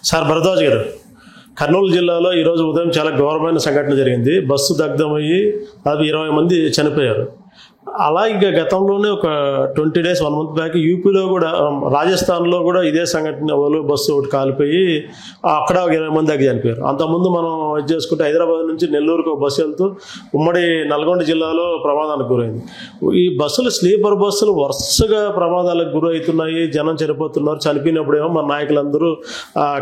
Sir Bharadwaj గారు, కర్నూలు జిల్లాలో ఈరోజు ఉదయం చాలా ఘోరమైన సంఘటన జరిగింది. బస్సు దగ్ధమయ్యి అది 20 మంది చనిపోయారు. అలాగే గతంలోనే ఒక 20 days 1 month బ్యాక్ యూపీలో కూడా, రాజస్థాన్లో కూడా ఇదే సంఘటన, ఓలో బస్సు ఒకటి కాలిపోయి అక్కడ 20 మంది దాకా చనిపోయారు. అంతకుముందు మనం ఇది చేసుకుంటే హైదరాబాద్ నుంచి నెల్లూరుకు బస్సు వెళ్తూ ఉమ్మడి నల్గొండ జిల్లాలో ప్రమాదానికి గురైంది. ఈ బస్సులు, స్లీపర్ బస్సులు వరుసగా ప్రమాదాలకు గురవుతున్నాయి, జనం చనిపోతున్నారు. చనిపోయినప్పుడేమో మన నాయకులందరూ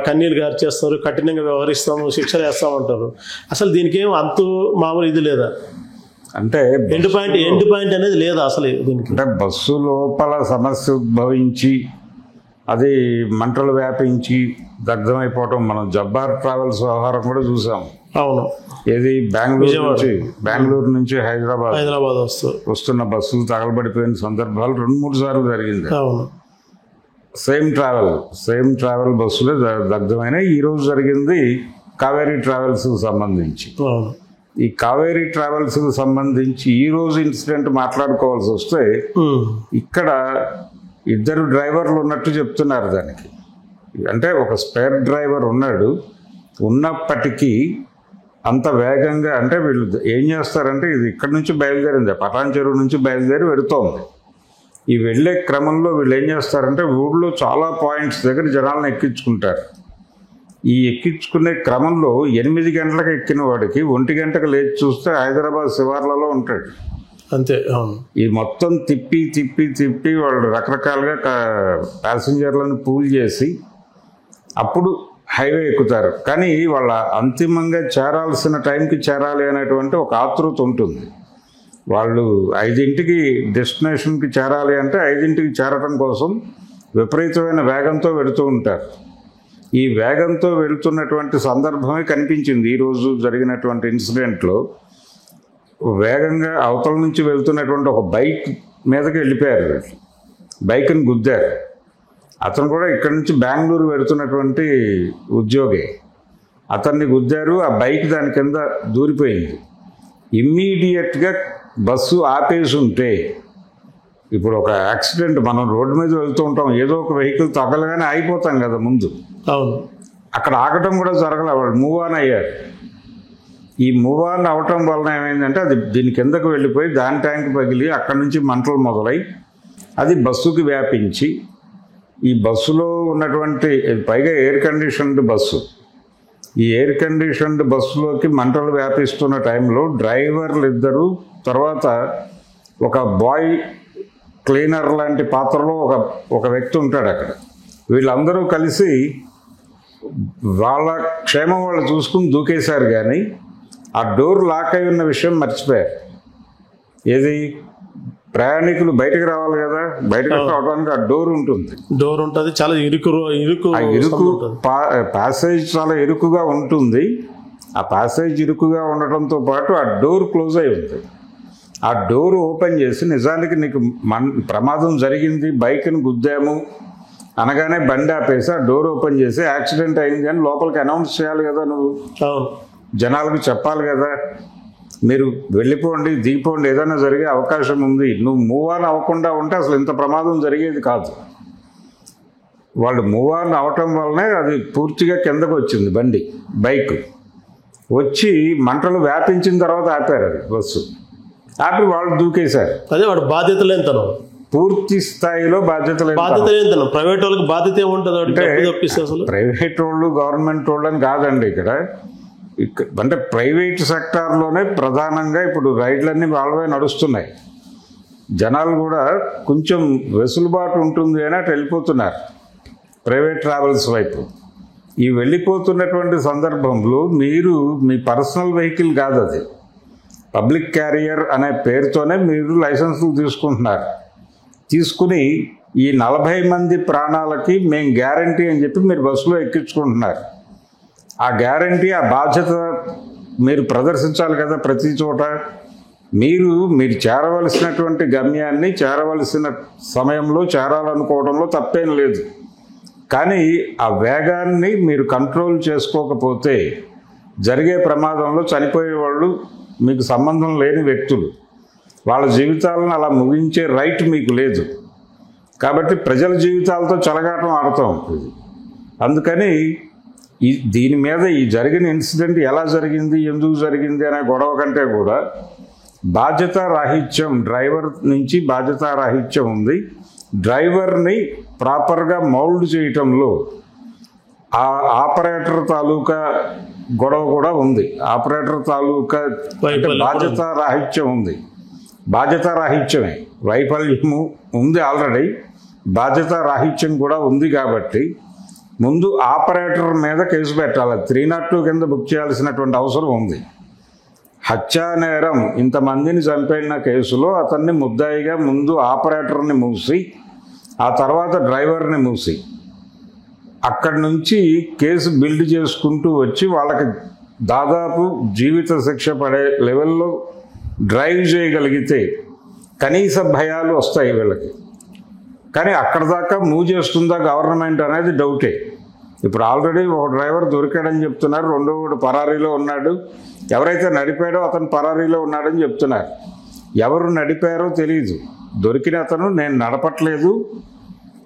కన్నీళ్ళు గార్చేస్తారు, కఠినంగా వ్యవహరిస్తాము, శిక్ష చేస్తామంటారు. అసలు దీనికి ఏం అంతు మామూలు ఇది లేదా? అంటే ఎండ్ పాయింట్ అనేది లేదా అసలు దీనికి? అంటే బస్సు లోపల సమస్య ఉద్భవించి అది మంటలు వ్యాపించి దగ్ధమైపోవటం మనం జబ్బార్ ట్రావెల్స్ వ్యవహారం కూడా చూసాం. అవును. ఏది బెంగళూరు నుంచి హైదరాబాద్ వస్తున్న బస్సులు తగలబడిపోయిన సందర్భాలు 2-3 సార్లు జరిగింది. అవును. సేమ్ ట్రావెల్ బస్సులే దగ్ధమైన. ఈరోజు జరిగింది కావేరీ ట్రావెల్స్ సంబంధించి. అవును. ఈ కావేరీ ట్రావెల్స్ సంబంధించి ఈ రోజు ఇన్సిడెంట్ మాట్లాడుకోవాల్సి వస్తే, ఇక్కడ 2 డ్రైవర్లు ఉన్నట్టు చెప్తున్నారు. దానికి అంటే ఒక స్పేర్ డ్రైవర్ ఉన్నాడు. ఉన్నప్పటికీ అంత వేగంగా, అంటే వీళ్ళు ఏం చేస్తారంటే, ఇది ఇక్కడ నుంచి బయలుదేరింది, పటాన్ చెరువు నుంచి బయలుదేరి వెళుతోంది. ఈ వెళ్ళే క్రమంలో వీళ్ళు ఏం చేస్తారంటే, ఊళ్ళో చాలా పాయింట్స్ దగ్గర జనాలను ఎక్కించుకుంటారు. ఈ ఎక్కించుకునే క్రమంలో 8 గంటలకు ఎక్కిన వాడికి 1 గంటకు లేచి చూస్తే హైదరాబాద్ శివార్లలో ఉంటాడు. అంతే. ఈ మొత్తం తిప్పి వాళ్ళు రకరకాలుగా ప్యాసింజర్లను పూల్ చేసి అప్పుడు హైవే ఎక్కుతారు. కానీ వాళ్ళ అంతిమంగా చేరాల్సిన టైంకి చేరాలి అనేటువంటి ఒక ఆతృత ఉంటుంది. వాళ్ళు 5ంటికి డెస్టినేషన్కి చేరాలి అంటే 5ంటికి చేరటం కోసం విపరీతమైన వేగంతో వెళుతూ ఉంటారు. ఈ వేగంతో వెళుతున్నటువంటి సందర్భమే కనిపించింది ఈరోజు జరిగినటువంటి ఇన్సిడెంట్లో. వేగంగా అవతల నుంచి వెళ్తున్నటువంటి ఒక బైక్ మీదకి వెళ్ళిపోయారు. బైక్ని గుద్దారు. అతను కూడా ఇక్కడ నుంచి బెంగళూరు వెళుతున్నటువంటి ఉద్యోగి. అతన్ని గుద్దారు. ఆ బైక్ దాని కింద దూరిపోయింది. ఇమ్మీడియట్గా బస్సు ఆపేసి ఉంటే, ఇప్పుడు ఒక యాక్సిడెంట్, మనం రోడ్డు మీద వెళ్తూ ఉంటాం, ఏదో ఒక వెహికల్ తగలగానే ఆగిపోతాం కదా ముందు. అవును. అక్కడ ఆగటం కూడా జరగలే, వాళ్ళు మూవ్ ఆన్ అయ్యారు. ఈ మూవ్ ఆన్ అవటం వలన ఏమైందంటే, అది దీని కిందకు వెళ్ళిపోయి దాని ట్యాంక్ పగిలి అక్కడి నుంచి మంటలు మొదలై అది బస్సుకి వ్యాపించి, ఈ బస్సులో ఉన్నటువంటి, పైగా ఎయిర్ కండిషన్డ్ బస్సు, ఈ ఎయిర్ కండిషన్డ్ బస్సులోకి మంటలు వ్యాపిస్తున్న టైంలో డ్రైవర్లు 2, తర్వాత ఒక బాయ్ క్లీనర్ లాంటి పాత్రలో ఒక వ్యక్తి ఉంటాడు అక్కడ. వీళ్ళందరూ కలిసి వాళ్ళ క్షేమం వాళ్ళు చూసుకుని దూకేశారు. కానీ ఆ డోర్ లాక్ అయి ఉన్న విషయం మర్చిపోయారు. ఏది, ప్రయాణికులు బయటకు రావాలి కదా, బయటకు రావడానికి ఆ డోర్ ఉంటుంది. చాలా ఇరుకు ప్యాసేజ్ చాలా ఇరుకుగా ఉంటుంది. ఆ ప్యాసేజ్ ఇరుకుగా ఉండటంతో పాటు ఆ డోర్ క్లోజ్ అయి ఉంది. ఆ డోర్ ఓపెన్ చేసి, నిజానికి నీకు ప్రమాదం జరిగింది, బైక్ని గుద్దాము అనగానే బండి ఆపేసి ఆ డోర్ ఓపెన్ చేసి యాక్సిడెంట్ అయింది అని లోపలికి అనౌన్స్ చేయాలి కదా. నువ్వు జనాలకు చెప్పాలి కదా, మీరు వెళ్ళిపోండి, దిగిపోండి, ఏదైనా జరిగే అవకాశం ఉంది. నువ్వు మూవ్ ఆన్ అవ్వకుండా ఉంటే అసలు ఇంత ప్రమాదం జరిగేది కాదు. వాళ్ళు మూవ్ ఆన్ అవటం వల్లనే అది పూర్తిగా కిందకు వచ్చింది. బైక్ వచ్చి మంటలు వ్యాపించిన తర్వాత ఆపారు. అది బస్సు ఆపి వాళ్ళు దూకేశారు. అదే వాడు బాధ్యత లేనితనం, పూర్తి స్థాయిలో బాధ్యత లేనితనం. ప్రైవేట్ వాళ్ళకి బాధ్యత ఏముంటుంది అంటే, ప్రైవేట్ వాళ్ళు గవర్నమెంట్ వాళ్ళు అని కాదండి. ఇక్కడ అంటే ప్రైవేట్ సెక్టార్లోనే ప్రధానంగా ఇప్పుడు రైడ్లన్నీ వాళ్ళవే నడుస్తున్నాయి. జనాలు కూడా కొంచెం వెసులుబాటు ఉంటుంది అని అటు వెళ్ళిపోతున్నారు ప్రైవేట్ ట్రావెల్స్ వైపు. ఈ వెళ్ళిపోతున్నటువంటి సందర్భంలో మీరు మీ పర్సనల్ వెహికల్ కాదు, అది పబ్లిక్ క్యారియర్ అనే పేరుతోనే మీరు లైసెన్సులు తీసుకుని ఈ 40 మంది ప్రాణాలకి మేము గ్యారంటీ అని చెప్పి మీరు బస్సులో ఎక్కించుకుంటున్నారు. ఆ గ్యారంటీ, ఆ బాధ్యత మీరు ప్రదర్శించాలి కదా ప్రతి చోట. మీరు చేరవలసినటువంటి గమ్యాన్ని చేరవలసిన సమయంలో చేరాలనుకోవడంలో తప్పేం లేదు. కానీ ఆ వేగాన్ని మీరు కంట్రోల్ చేసుకోకపోతే జరిగే ప్రమాదంలో చనిపోయేవాళ్ళు మీకు సంబంధం లేని వ్యక్తులు. వాళ్ళ జీవితాలను అలా ముగించే రైట్ మీకు లేదు. కాబట్టి ప్రజల జీవితాలతో చెలగాటం ఆడుతూ ఉంటుంది. అందుకని దీని మీద ఈ జరిగిన ఇన్సిడెంట్ ఎలా జరిగింది, ఎందుకు జరిగింది అనే గొడవ కంటే కూడా బాధ్యత రాహిత్యం, డ్రైవర్ నుంచి బాధ్యత రాహిత్యం ఉంది. డ్రైవర్ని ప్రాపర్గా మౌల్డ్ చేయటంలో ఆ ఆపరేటర్ తాలూకా గొడవ కూడా ఉంది. ఆపరేటర్ తాలూకా బాధ్యత రాహిత్యం ఉంది. బాధ్యత రాహిత్యమే, వైఫల్యము ఉంది ఆల్రెడీ, బాధ్యత రాహిత్యం కూడా ఉంది. కాబట్టి ముందు ఆపరేటర్ మీద కేసు పెట్టాలి. 302 కింద బుక్ చేయాల్సినటువంటి అవసరం ఉంది. హత్యా నేరం ఇంతమందిని చంపిన కేసులో అతన్ని ముద్దాయిగా ముందు ఆపరేటర్ని మూసి ఆ తర్వాత డ్రైవర్ని మూసి అక్కడి నుంచి కేసు బిల్డ్ చేసుకుంటూ వచ్చి వాళ్ళకి దాదాపు జీవిత శిక్ష పడే లెవెల్లో డ్రైవ్ చేయగలిగితే కనీస భయాలు వస్తాయి వీళ్ళకి. కానీ అక్కడ దాకా మూవ్ చేస్తుందా గవర్నమెంట్ అనేది డౌటే. ఇప్పుడు ఆల్రెడీ ఒక డ్రైవర్ దొరికాడని చెప్తున్నారు, రెండోడు పరారీలో ఉన్నాడు. ఎవరైతే నడిపాడో అతను పరారీలో ఉన్నాడని చెప్తున్నారు. ఎవరు నడిపారో తెలియదు. దొరికిన అతను నేను నడపట్లేదు,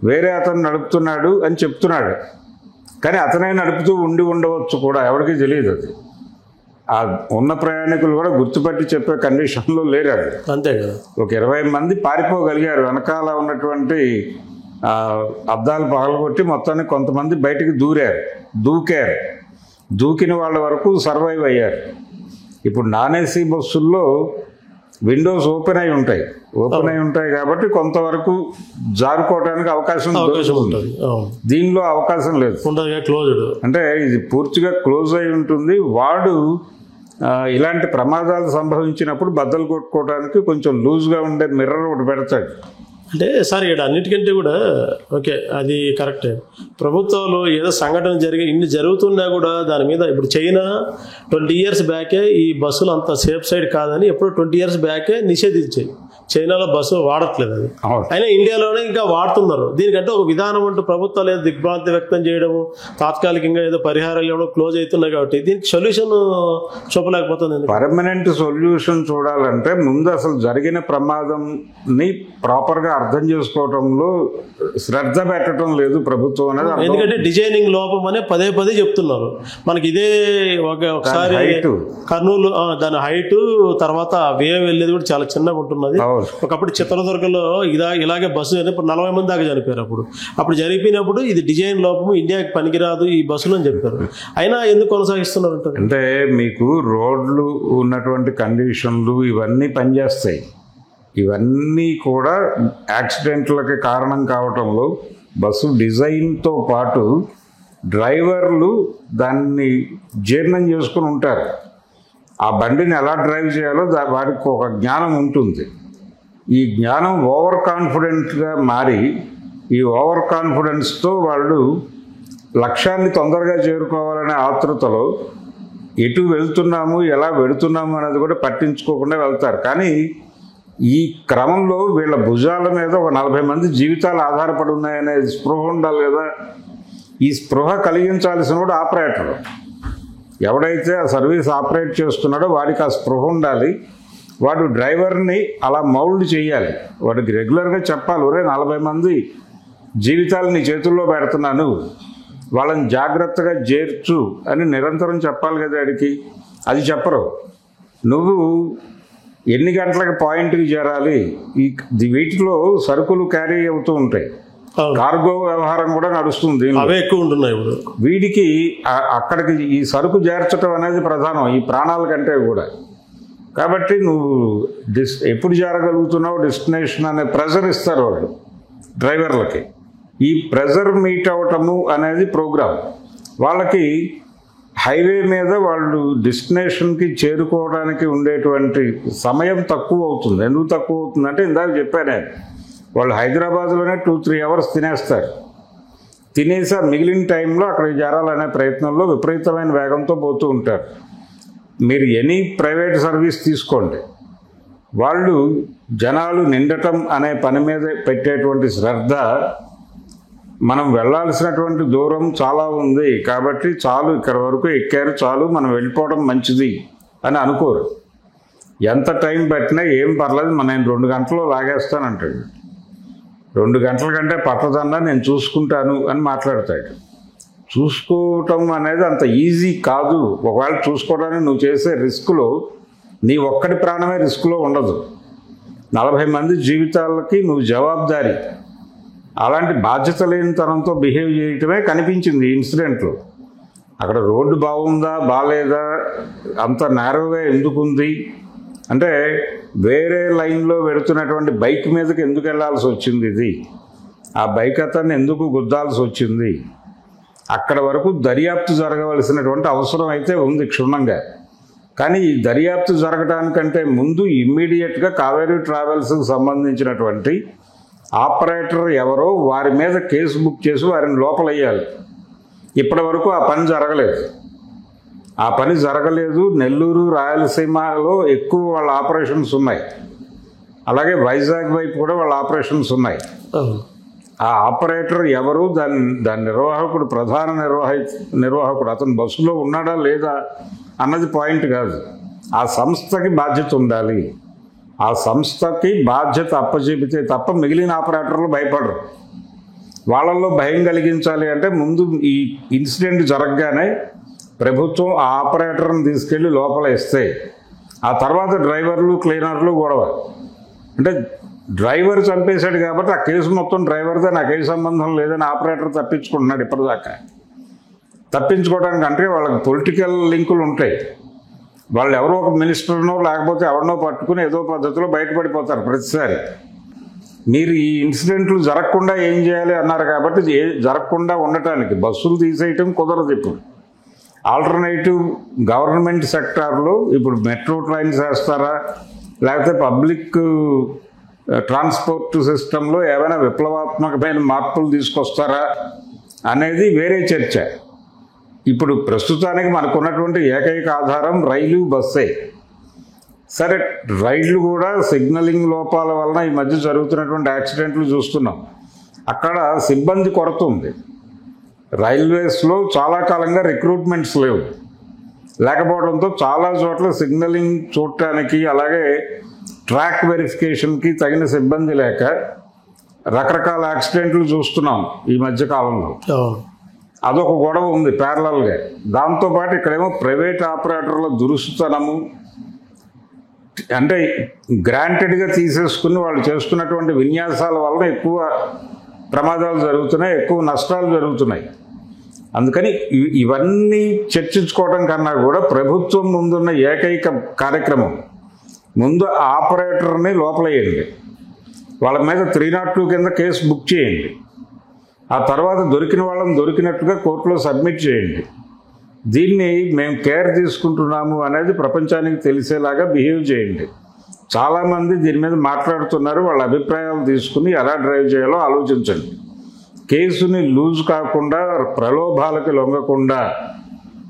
వేరే అతను నడుపుతున్నాడు అని చెప్తున్నాడు. కానీ అతనే నడుపుతూ ఉండవచ్చు కూడా, ఎవరికి తెలియదు. అది ఆ ఉన్న ప్రయాణికులు కూడా గుర్తుపట్టి చెప్పే కండిషన్లో లేరు. అది అంతే కదా. ఒక 20 మంది పారిపోగలిగారు. వెనకాల ఉన్నటువంటి అద్దాలు పగలగొట్టి మొత్తాన్ని కొంతమంది బయటికి దూకారు. దూకిన వాళ్ళ వరకు సర్వైవ్ అయ్యారు. ఇప్పుడు నాన్ ఏసీ బస్సుల్లో విండోస్ ఓపెన్ అయి ఉంటాయి కాబట్టి కొంతవరకు జారుకోవడానికి అవకాశం ఉంటుంది. దీనిలో అవకాశం లేదు, క్లోజ్డ్. అంటే ఇది పూర్తిగా క్లోజ్ అయి ఉంటుంది. వాడు ఇలాంటి ప్రమాదాలు సంభవించినప్పుడు బద్దలు కొట్టుకోవడానికి కొంచెం లూజ్గా ఉండే మిర్రర్ ఒకటి పెడతాడు. అంటే సార్ ఇక్కడ అన్నిటికంటే కూడా ఓకే, అది కరెక్టే. ప్రభుత్వాలు ఏదో సంఘటన ఇన్ని జరుగుతున్నా కూడా దాని మీద ఇప్పుడు చైనా 20 years బ్యాకే ఈ బస్సులు అంత సేఫ్ సైడ్ కాదని ఎప్పుడు 20 years బ్యాకే నిషేధించాయి. చైనాలో బస్సు వాడట్లేదు అది. అయినా ఇండియాలోనే ఇంకా వాడుతున్నారు. దీనికంటే ఒక విధానం అంటూ ప్రభుత్వాలు ఏదో దిగ్భ్రాంతి వ్యక్తం చేయడము, తాత్కాలికంగా ఏదో పరిహారాలు ఇవ్వడం క్లోజ్ అవుతున్నాయి. కాబట్టి దీనికి సొల్యూషన్ చూపలేకపోతుంది. పర్మనెంట్ సొల్యూషన్ చూడాలంటే ముందు అసలు జరిగిన ప్రమాదంని ప్రాపర్గా అర్థం చేసుకోవటంలో శ్రద్ధ పెట్టడం లేదు ప్రభుత్వం అనేది. ఎందుకంటే డిజైనింగ్ లోపం అనే పదే చెప్తున్నారు. మనకి ఇదే ఒకసారి కర్నూలు దాని హైట్ తర్వాత వే వెళ్ళేది కూడా చాలా చిన్నగా ఉంటున్నది. ఒకప్పుడు చిత్రదుర్గంలో ఇలాగే బస్సు ఇప్పుడు 40 మంది దాకా చనిపోయారు. అప్పుడు జరిపినప్పుడు ఇది డిజైన్ లోపము, ఇండియాకి పనికిరాదు ఈ బస్సులు అని చెప్పారు. అయినా ఎందుకు కొనసాగిస్తున్నారు అంటే మీకు రోడ్లు ఉన్నటువంటి కండిషన్లు ఇవన్నీ పనిచేస్తాయి. ఇవన్నీ కూడా యాక్సిడెంట్లకి కారణం కావటంలో బస్సు డిజైన్తో పాటు డ్రైవర్లు దాన్ని జీర్ణం చేసుకుని ఉంటారు. ఆ బండిని ఎలా డ్రైవ్ చేయాలో వారికి ఒక జ్ఞానం ఉంటుంది. ఈ జ్ఞానం ఓవర్ కాన్ఫిడెంట్గా మారి ఈ ఓవర్ కాన్ఫిడెన్స్తో వాళ్ళు లక్ష్యాన్ని తొందరగా చేరుకోవాలనే ఆతృతలో ఎటు వెళ్తున్నాము, ఎలా వెళుతున్నాము అనేది కూడా పట్టించుకోకుండా వెళ్తారు. కానీ ఈ క్రమంలో వీళ్ళ భుజాల మీద ఒక 40 మంది జీవితాలు ఆధారపడి ఉన్నాయనే స్పృహ ఉండాలి కదా. ఈ స్పృహ కలిగించాల్సిన కూడా ఆపరేటర్, ఎవడైతే ఆ సర్వీస్ ఆపరేట్ చేస్తున్నాడో వాడికి ఆ స్పృహ ఉండాలి. వాడు డ్రైవర్ని అలా మౌల్డ్ చేయాలి. వాడికి రెగ్యులర్గా చెప్పాలి, ఒరే 40 మంది జీవితాలు నీ చేతుల్లో పెడుతున్నాను, వాళ్ళని జాగ్రత్తగా చేర్చు అని నిరంతరం చెప్పాలి కదా వాడికి. అది చెప్పరు. నువ్వు ఎన్ని గంటలకు పాయింట్కి చేరాలి, వీటిలో సరుకులు క్యారీ అవుతూ ఉంటాయి, కార్గో వ్యవహారం కూడా నడుస్తుంది, అవే ఎక్కువ ఉంటున్నాయి. వీడికి అక్కడికి ఈ సరుకు చేర్చడం అనేది ప్రధానం ఈ ప్రాణాల కంటే కూడా. కాబట్టి నువ్వు ఎప్పుడు చేరగలుగుతున్నావు డెస్టినేషన్ అనే ప్రెజర్ ఇస్తారు వాళ్ళు డ్రైవర్లకి. ఈ ప్రెజర్ మీట్ అవటము అనేది ప్రోగ్రామ్. వాళ్ళకి హైవే మీద వాళ్ళు డెస్టినేషన్కి చేరుకోవడానికి ఉండేటువంటి సమయం తక్కువ అవుతుంది. ఎందుకు తక్కువ అవుతుంది అంటే ఇందాక చెప్పానే, వాళ్ళు హైదరాబాద్లోనే 2-3 hours తినేస్తారు. తినేసి మిగిలిన టైంలో అక్కడికి చేరాలనే ప్రయత్నంలో విపరీతమైన వేగంతో పోతూ ఉంటారు. మీరు ఎనీ ప్రైవేట్ సర్వీస్ తీసుకోండి, వాళ్ళు జనాలు నిండటం అనే పని మీద పెట్టేటువంటి శ్రద్ధ, మనం వెళ్ళాల్సినటువంటి దూరం చాలా ఉంది కాబట్టి చాలు, ఇక్కడ వరకు ఎక్కారు చాలు, మనం వెళ్ళిపోవడం మంచిది అని అనుకోరు. ఎంత టైం పట్టినా ఏం పర్లేదు, నేను 2 గంటల్లో లాగేస్తానంటాడు. 2 గంటల కంటే పట్టదన్నా నేను చూసుకుంటాను అని మాట్లాడతాడు. చూసుకోవటం అనేది అంత ఈజీ కాదు. ఒకవేళ చూసుకోవడానికి నువ్వు చేసే రిస్క్లో నీ ఒక్కడి ప్రాణమే రిస్క్లో ఉండదు, 40 మంది జీవితాలకి నువ్వు జవాబుదారీ. అలాంటి బాధ్యత లేనితనంతో బిహేవ్ చేయటమే కనిపించింది ఈ ఇన్సిడెంట్లో. అక్కడ రోడ్డు బాగుందా బాగాలేదా, అంత నేరోగా ఎందుకుంది అంటే వేరే లైన్లో వెళుతున్నటువంటి బైక్ మీదకి ఎందుకు వెళ్ళాల్సి వచ్చింది, ఇది ఆ బైక్ అతన్ని ఎందుకు గుద్దాల్సి వచ్చింది, అక్కడ వరకు దర్యాప్తు జరగవలసినటువంటి అవసరం అయితే ఉంది క్షుణ్ణంగా. కానీ ఈ దర్యాప్తు జరగడానికంటే ముందు ఇమ్మీడియట్గా కావేరీ ట్రావెల్స్కి సంబంధించినటువంటి ఆపరేటర్ ఎవరో వారి మీద కేసు బుక్ చేసి వారిని లోపలయ్యాలి. ఇప్పటి వరకు ఆ పని జరగలేదు. నెల్లూరు రాయలసీమలో ఎక్కువ వాళ్ళ ఆపరేషన్స్ ఉన్నాయి, అలాగే వైజాగ్ వైపు కూడా వాళ్ళ ఆపరేషన్స్ ఉన్నాయి. ఆ ఆపరేటర్ ఎవరు, దాని నిర్వాహకుడు, ప్రధాన నిర్వాహకుడు అతను బస్సులో ఉన్నాడా లేదా అన్నది పాయింట్ కాదు. ఆ సంస్థకి బాధ్యత ఉండాలి. ఆ సంస్థకి బాధ్యత అప్పచెబితే తప్ప మిగిలిన ఆపరేటర్లు భయపడరు. వాళ్ళల్లో భయం కలిగించాలి అంటే ముందు ఈ ఇన్సిడెంట్ జరగగానే ప్రభుత్వం ఆ ఆపరేటర్ని తీసుకెళ్ళి లోపల ఇస్తే ఆ తర్వాత డ్రైవర్లు క్లీనర్లు గొడవ. అంటే డ్రైవర్ చంపేశాడు కాబట్టి ఆ కేసు మొత్తం డ్రైవర్దే, నా కేసు సంబంధం లేదని ఆపరేటర్ తప్పించుకుంటున్నాడు ఇప్పటిదాకా. తప్పించుకోవడానికి అంటే వాళ్ళకి పొలిటికల్ లింకులు ఉంటాయి. వాళ్ళు ఎవరో ఒక మినిస్టర్నో లేకపోతే ఎవరినో పట్టుకుని ఏదో పద్ధతిలో బయటపడిపోతారు ప్రతిసారి. మీరు ఈ ఇన్సిడెంట్లు జరగకుండా ఏం చేయాలి అన్నారు కాబట్టి జరగకుండా ఉండటానికి బస్సులు తీసేయటం కుదరదు. ఇప్పుడు ఆల్టర్నేటివ్ గవర్నమెంట్ సెక్టార్లో ఇప్పుడు మెట్రో ట్రైన్స్ వేస్తారా, లేకపోతే పబ్లిక్ ట్రాన్స్పోర్ట్ సిస్టంలో ఏమైనా విప్లవాత్మకమైన మార్పులు తీసుకొస్తారా అనేది వేరే చర్చ. ఇప్పుడు ప్రస్తుతానికి మనకున్నటువంటి ఏకైక ఆధారం రైలు, బస్సే. సరే, రైళ్లు కూడా సిగ్నలింగ్ లోపాల వలన ఈ మధ్య జరుగుతున్నటువంటి యాక్సిడెంట్లు చూస్తున్నాం. అక్కడ సిబ్బంది కొరత ఉంది. రైల్వేస్లో చాలా కాలంగా రిక్రూట్మెంట్స్ లేకపోవడంతో చాలా చోట్ల సిగ్నలింగ్ చూడటానికి, అలాగే ట్రాక్ వెరిఫికేషన్కి తగిన సిబ్బంది లేక రకరకాల యాక్సిడెంట్లు చూస్తున్నాం ఈ మధ్య కాలంలో. అదొక గొడవ ఉంది ప్యారలల్గా. దాంతోపాటు ఇక్కడేమో ప్రైవేట్ ఆపరేటర్ల దురుసుతనము, అంటే గ్రాంటెడ్గా తీసేసుకుని వాళ్ళు చేసుకున్నటువంటి విన్యాసాల వలన ఎక్కువ ప్రమాదాలు జరుగుతున్నాయి, ఎక్కువ నష్టాలు జరుగుతున్నాయి. అందుకని ఇవన్నీ చర్చించుకోవడం కన్నా కూడా ప్రభుత్వం ముందున్న ఏకైక కార్యక్రమం ముందు ఆపరేటర్ని లోపలేయండి, వాళ్ళ మీద 302 కింద కేసు బుక్ చేయండి, ఆ తర్వాత దొరికిన వాళ్ళని దొరికినట్టుగా కోర్టులో సబ్మిట్ చేయండి. దీన్ని మేము కేర్ తీసుకుంటున్నాము అనేది ప్రపంచానికి తెలిసేలాగా బిహేవ్ చేయండి. చాలామంది దీని మీద మాట్లాడుతున్నారు, వాళ్ళ అభిప్రాయాలు తీసుకుని ఎలా డ్రైవ్ చేయాలో ఆలోచించండి. కేసుని లూజ్ కాకుండా, ప్రలోభాలకు లొంగకుండా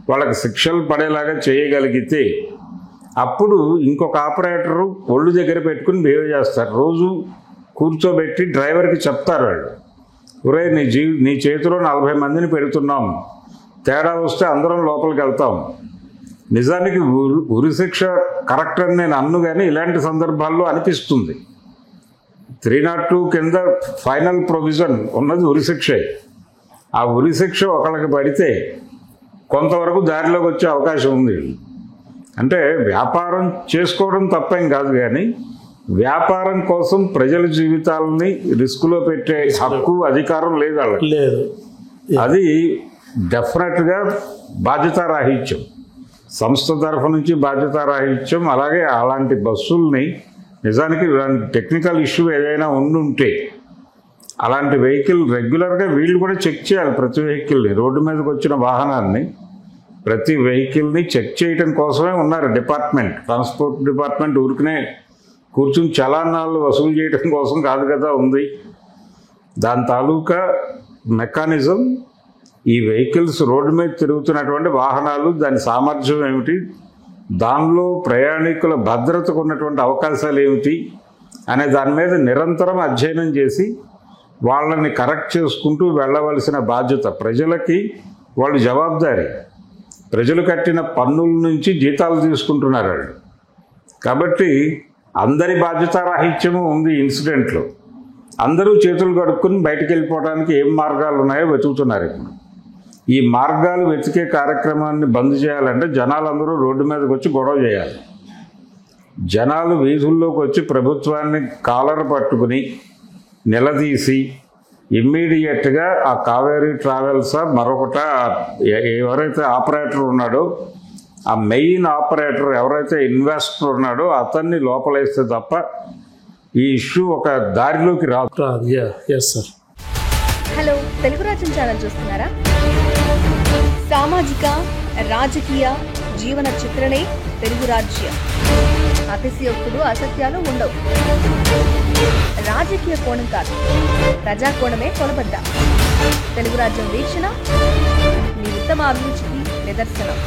వాళ్ళకి శిక్షలు పడేలాగా చేయగలిగితే అప్పుడు ఇంకొక ఆపరేటరు ఒళ్ళు దగ్గర పెట్టుకుని బిహేవ్ చేస్తారు. రోజు కూర్చోబెట్టి డ్రైవర్కి చెప్తారు వాళ్ళు, ఒరే నీ చేతిలో 40 మందిని పెడుతున్నాం, తేడా వస్తే అందరం లోపలికి వెళ్తాం. నిజానికి ఉరిశిక్ష కరెక్ట్ అని నేను అన్ను, కానీ ఇలాంటి సందర్భాల్లో అనిపిస్తుంది. 302 కింద ఫైనల్ ప్రొవిజన్ ఉన్నది ఉరిశిక్షే. ఆ ఉరిశిక్ష ఒకళ్ళకి పడితే కొంతవరకు దారిలోకి వచ్చే అవకాశం ఉంది. అంటే వ్యాపారం చేసుకోవడం తప్పేం కాదు, కానీ వ్యాపారం కోసం ప్రజల జీవితాలని రిస్క్లో పెట్టే హక్కు, అధికారం లేదు వాళ్ళకి. అది డెఫినెట్గా బాధ్యతారాహిత్యం, సంస్థ తరఫు నుంచి బాధ్యతారాహిత్యం. అలాగే అలాంటి బస్సుల్ని నిజానికి టెక్నికల్ ఇష్యూ ఏదైనా ఉండుంటే అలాంటి వెహికల్ రెగ్యులర్గా వీళ్ళు కూడా చెక్ చేయాలి. ప్రతి వెహికల్ని, రోడ్డు మీదకి వచ్చిన వాహనాన్ని, ప్రతి వెహికల్ని చెక్ చేయటం కోసమే ఉన్నారు డిపార్ట్మెంట్. ట్రాన్స్పోర్ట్ డిపార్ట్మెంట్ ఊరికనే కూర్చుని చలానాలు వసూలు చేయడం కోసం కాదు కదా ఉంది. దాని తాలూకా మెకానిజం, ఈ వెహికల్స్ రోడ్డు మీద తిరుగుతున్నటువంటి వాహనాలు, దాని సామర్థ్యం ఏమిటి, దానిలో ప్రయాణికుల భద్రతకు ఉన్నటువంటి అవకాశాలు ఏమిటి అనే దాని మీద నిరంతరం అధ్యయనం చేసి వాళ్ళని కరెక్ట్ చేసుకుంటూ వెళ్ళవలసిన బాధ్యత ప్రజలకి. వాళ్ళు జవాబుదారీ. ప్రజలు కట్టిన పన్నుల నుంచి జీతాలు తీసుకుంటున్నారు వాళ్ళు. కాబట్టి అందరి బాధ్యతారాహిత్యము ఉంది ఇన్సిడెంట్లో. అందరూ చేతులు కడుక్కొని బయటికి వెళ్ళిపోవడానికి ఏం మార్గాలు ఉన్నాయో వెతుకుతున్నారు ఇప్పుడు. ఈ మార్గాలు వెతికే కార్యక్రమాన్ని బంద్ చేయాలంటే జనాలందరూ రోడ్డు మీదకి వచ్చి గొడవ చేయాలి. జనాలు వీధుల్లోకి వచ్చి ప్రభుత్వాన్ని కాలర్ పట్టుకుని నిలదీసి ఇమ్మీడియట్గా ఆ కావేరీ ట్రావెల్స్ మరొకట ఎవరైతే ఆపరేటర్ ఉన్నాడో ఆ మెయిన్ ఆపరేటర్ ఎవరైతే ఇన్వెస్టర్ ఉన్నాడో అతన్ని లోపలేస్తే తప్ప ఈ ఇష్యూ ఒక దారిలోకి రాదు. సార్. హలో, తెలుగు రాజ్యం ఛానల్ చూస్తున్నారా? సామాజిక రాజకీయ జీవన చిత్రణే తెలుగు రాజ్యం. అతిశయోక్తులు అసత్యాలు ఉండవు. రాజకీయ కోణం కాదు, ప్రజా కోణమే కొనబడ్డ తెలుగు రాజ్యం వీక్షణ మీ ఉత్తమ అభిరుచికి నిదర్శనం.